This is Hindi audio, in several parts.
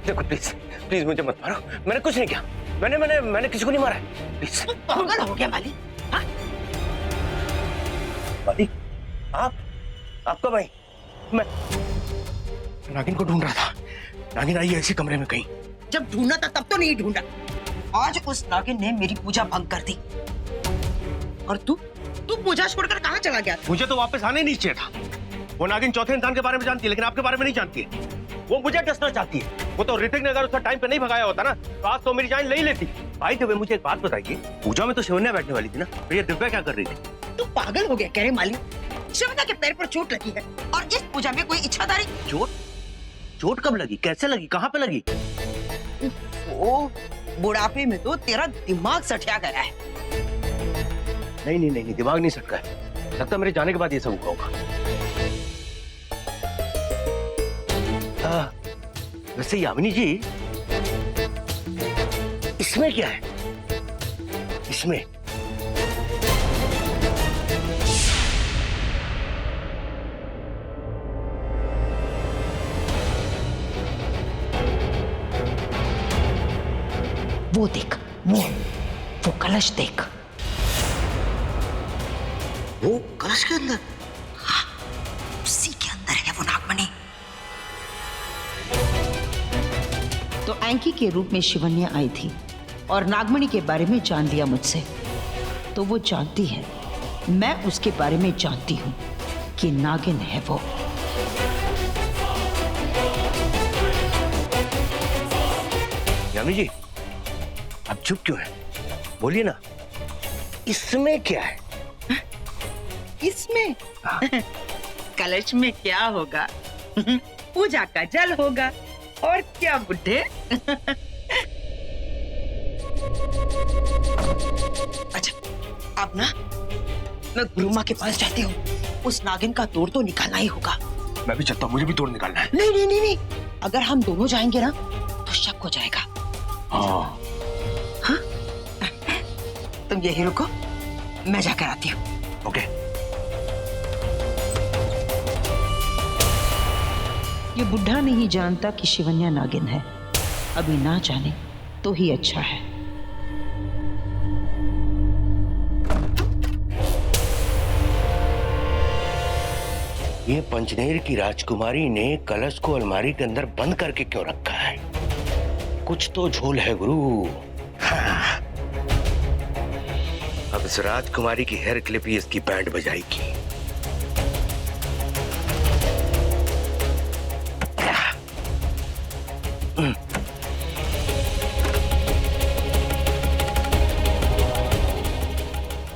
देखो प्लीज प्लीज मुझे मत मारो, मैंने कुछ नहीं किया, मैंने किसी को नहीं मारा है, प्लीज। तू पागल हो गया माली? हाँ? माली, आपका भाई? मैं नागिन को ढूंढ रहा था, नागिन आई है इसी कमरे में कहीं। जब ढूंढा था तब तो नहीं ढूंढा, आज उस नागिन ने मेरी पूजा भंग कर दी। और तू पूजा छोड़कर कहाँ चला गया? मुझे तो वापस आने नहीं चाहिए था। वो नागिन चौथे इंसान के बारे में जानती है, लेकिन आपके बारे में नहीं जानती है। वो मुझे डसना चाहती है। वो तो ऋतिक ने अगर उसका टाइम पे नहीं भगाया होता ना, तो आज तो मेरी जान ले ही लेती। भाई जब मुझे एक बात बताइए, पूजा में तो शिवन्या बैठने वाली थी ना, तो ये दिव्या क्या कर रही थी? तू पागल हो गया कह रहे माली? शिवन्या के पैर पर चोट लगी है और इस पूजा में कोई इच्छाधारी। चोट कब लगी, कैसे लगी, कहाँ पे लगी? वो बुढ़ापे में तो तेरा दिमाग सठिया गया है। नहीं, दिमाग नहीं सटका है। लगता मेरे जाने के बाद ये सब हुआ होगा। वैसे यामिनी जी, इसमें क्या है? इसमें वो देख, वो कलश देख। वो कलश के अंदर? हाँ, उसी के अंदर है वो नागमणि। तो एंकी के रूप में शिवन्या आई थी और नागमणि के बारे में जान लिया मुझसे। तो वो जानती है, मैं उसके बारे में जानती हूँ कि नागिन है वो। यामिनी जी, आप चुप क्यों हैं? बोलिए ना, इसमें क्या है? इसमें कलश में क्या होगा? पूजा का जल होगा और क्या बुड्ढे। अच्छा, अब ना मैं गुरु माँ के पास जाती हूँ। उस नागिन का तोड़ तो निकालना ही होगा। मैं भी चलता हूँ, मुझे भी तोड़ निकालना है। नहीं, अगर हम दोनों जाएंगे ना तो शक हो जाएगा। हाँ? तुम यही रुको, मैं जाकर आती हूँ। ओके। ये बुढ़ा नहीं जानता कि शिवन्या नागिन है। अभी ना जाने तो ही अच्छा है। ये पंचनेर की राजकुमारी ने कलश को अलमारी के अंदर बंद करके क्यों रखा है? कुछ तो झोल है गुरु। हाँ। अब इस राजकुमारी की हेयर क्लिप ही इसकी बैंड बजाएगी।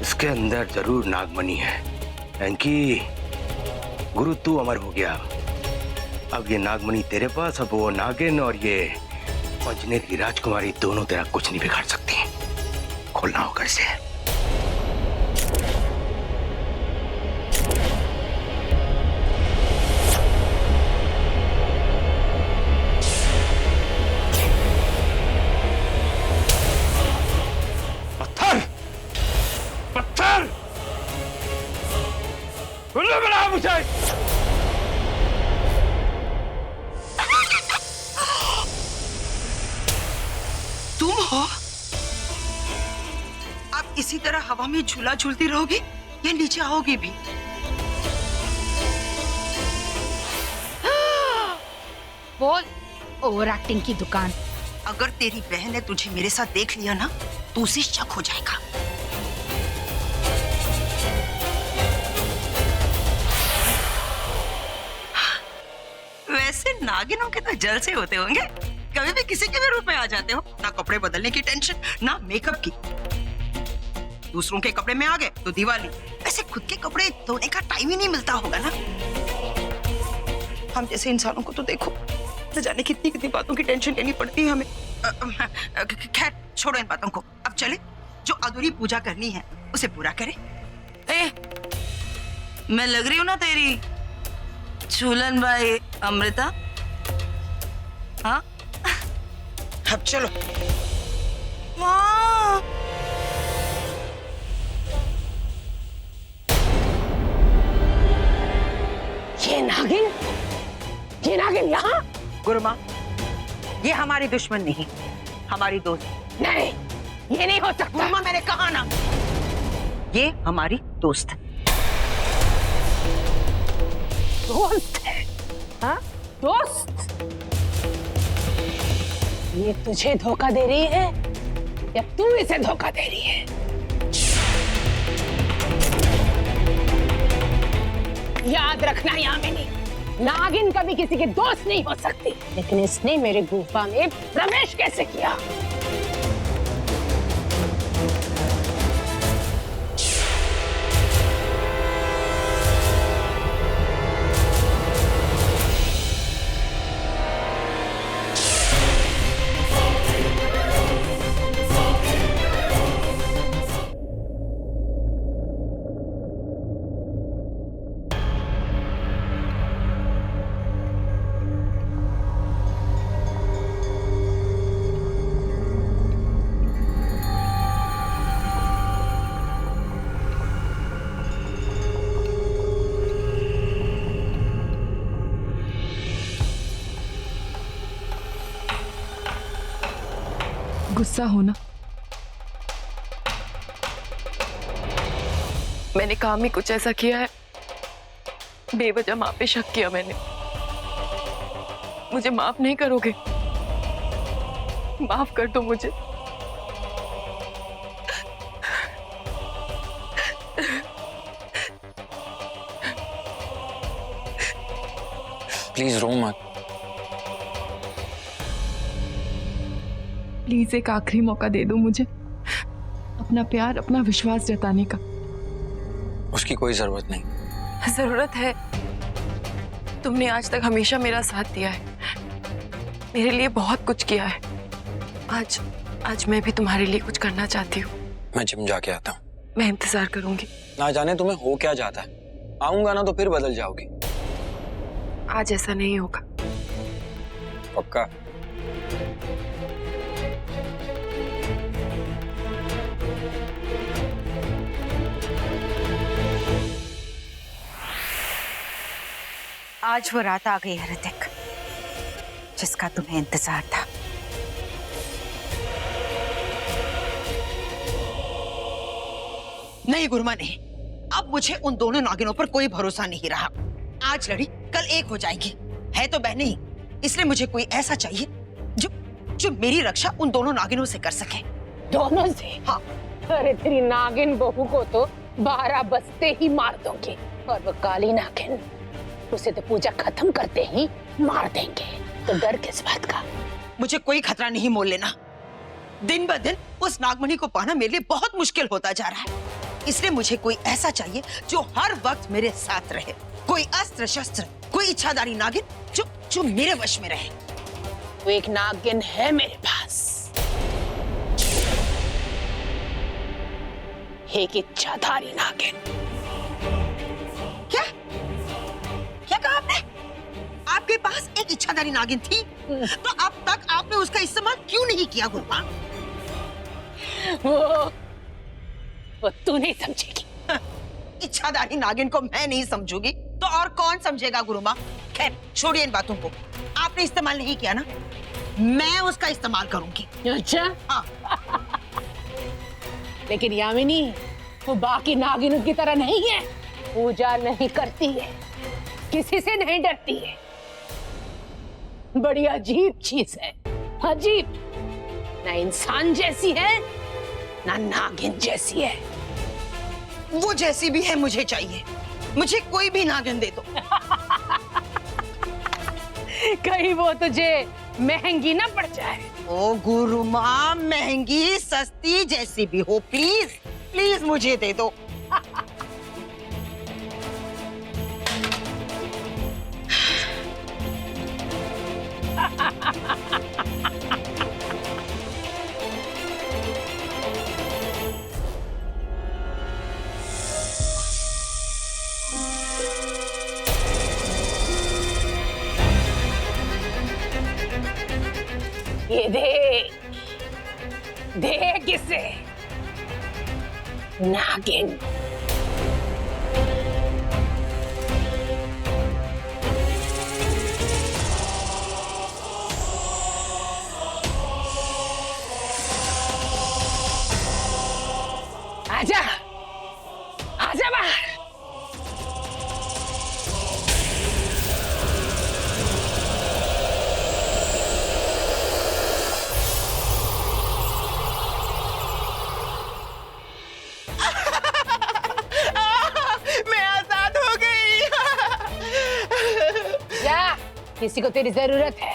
इसके अंदर जरूर नागमणि है। एंकी, गुरु तू अमर हो गया। अब ये नागमणि तेरे पास, अब वो नागिन और ये पंचनेर की राजकुमारी दोनों तेरा कुछ नहीं बिगाड़ सकती। खोलना होगा इसे। पत्थर उल्लू बना मुझे। तुम हो? आप इसी तरह हवा में झूला झूलती रहोगी या नीचे आओगे भी? बोल, ओवर एक्टिंग की दुकान। अगर तेरी बहन ने तुझे मेरे साथ देख लिया ना तो उसे शक हो जाएगा। वैसे नागिनों के तो जलसे होते होंगे, कभी भी किसी के भी रूप में आ जाते हो। ना कपड़े बदलने की टेंशन, ना मेकअप की। दूसरों के कपड़े में आ गए तो दिवाली। ऐसे खुद के कपड़े धोने का टाइम ही नहीं मिलता होगा ना। हम जैसे इंसानों को तो देखो, न जाने कितनी कितनी बातों की टेंशन लेनी पड़ती है हमें। खैर छोड़ो इन बातों को, अब चले। जो अधूरी पूजा करनी है उसे पूरा करें। मैं लग रही हूँ ना तेरी झूलन भाई अमृता? हाँ, अब चलो। वाह, ये नागिन यहाँ? गुरुमा, ये हमारी दुश्मन नहीं, हमारी दोस्त। नहीं, ये नहीं हो सकता। मम्मा मैंने कहा ना, ये हमारी दोस्त है। दोस्त है? हाँ, दोस्त? ये तुझे धोखा दे रही है या तू इसे धोखा दे रही है? याद रखना यामिनी, नागिन कभी किसी के दोस्त नहीं हो सकती, लेकिन इसने मेरे गुफा में प्रवेश कैसे किया? गुस्सा होना, मैंने काम ही कुछ ऐसा किया है, बेवजह माँ पे शक किया मैंने। मुझे माफ नहीं करोगे? माफ कर दो मुझे। प्लीज रो मत। प्लीज एक आखिरी मौका दे दो मुझे, अपना प्यार, अपना विश्वास जताने का। उसकी कोई जरूरत नहीं। जरूरत है। तुमने आज तक हमेशा मेरा साथ दिया है, मेरे लिए बहुत कुछ किया है। आज मैं भी तुम्हारे लिए कुछ करना चाहती हूँ। मैं जिम जाके आता हूँ। मैं इंतजार करूंगी। ना जाने तुम्हें हो क्या जाता है, आऊंगा ना तो फिर बदल जाओगी। आज ऐसा नहीं होगा। पक्का? आज वो रात आ गई है ऋतिक, जिसका तुम्हें इंतजार था। नहीं गुरमा नहीं, अब मुझे उन दोनों नागिनों पर कोई भरोसा नहीं रहा। आज लड़ी कल एक हो जाएगी, है तो बहनें ही, इसलिए मुझे कोई ऐसा चाहिए जो मेरी रक्षा उन दोनों नागिनों से कर सके। दोनों से? हाँ। अरे तेरी नागिन बहू को तो 12 बजते ही मार दोगे, और वो काली नागिन, उसे तो पूजा खत्म करते ही मार देंगे। तो डर किस बात का? मुझे कोई खतरा नहीं मोल लेना। दिन ब दिन उस नागमणि को पाना मेरे लिए बहुत मुश्किल होता जा रहा है, इसलिए मुझे कोई ऐसा चाहिए जो हर वक्त मेरे साथ रहे। कोई अस्त्र शस्त्र, कोई इच्छाधारी नागिन जो मेरे वश में रहे। वो एक नागिन है मेरे पास, एक इच्छाधारी नागिन। क्या कहा आपने? आपके पास एक इच्छाधारी नागिन थी, तो अब तक आपने उसका इस्तेमाल क्यों नहीं किया गुरुमा? वो तू नहीं समझेगी। इच्छाधारी नागिन को मैं नहीं समझूंगी तो और कौन समझेगा गुरुमा? खैर छोड़िए इन बातों को। आपने इस्तेमाल नहीं किया ना, मैं उसका इस्तेमाल करूंगी। अच्छा? हाँ। लेकिन यामिनी, वो बाकी नागिनों की तरह नहीं है। पूजा नहीं करती है, किसी से नहीं डरती है। बड़ी अजीब चीज है, अजीब। ना इंसान जैसी है, ना नागिन जैसी है। वो जैसी भी है मुझे चाहिए, मुझे कोई भी नागिन दे दो। कहीं वो तुझे महंगी ना पड़ जाए। ओ गुरुमा, महंगी सस्ती जैसी भी हो, प्लीज प्लीज मुझे दे दो। ये दे किसे? नागिन। आजा आजा बाहर। मैं आजाद हो गई। जा, किसी को तेरी जरूरत है,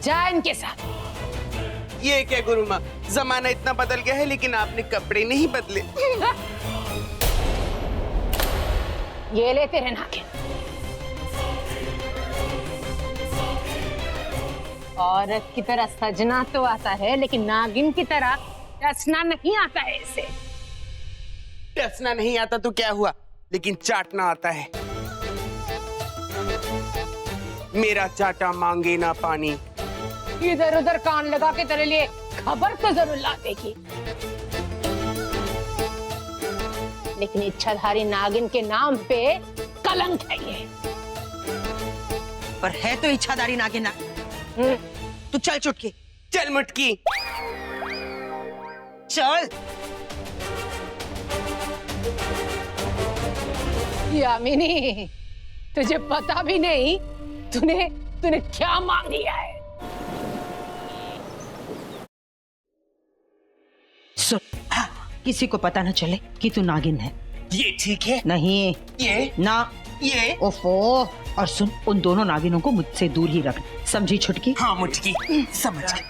जा इनके साथ। ये क्या गुरु माँ, जमाना इतना बदल गया है लेकिन आपने कपड़े नहीं बदले। ये ले तेरे नागिन। औरत की तरह सजना तो आता है लेकिन नागिन की तरह डसना नहीं आता है इसे। डसना नहीं आता तो क्या हुआ, लेकिन चाटना आता है। मेरा चाटा मांगे ना पानी। इधर उधर कान लगा के तेरे लिए खबर तो जरूर ला देगी, लेकिन इच्छाधारी नागिन के नाम पे कलंक है ये। पर है तो इच्छाधारी नागिन। तू चल चुटकी, चल मुटकी। चल। यामिनी, तुझे पता भी नहीं तूने क्या मांग लिया है। सुन, किसी को पता न चले कि तू नागिन है। ये ठीक है। नहीं, ये ना, ये ओफो। और सुन, उन दोनों नागिनों को मुझसे दूर ही रख, समझी छुटकी? हाँ मुटकी, समझ गई।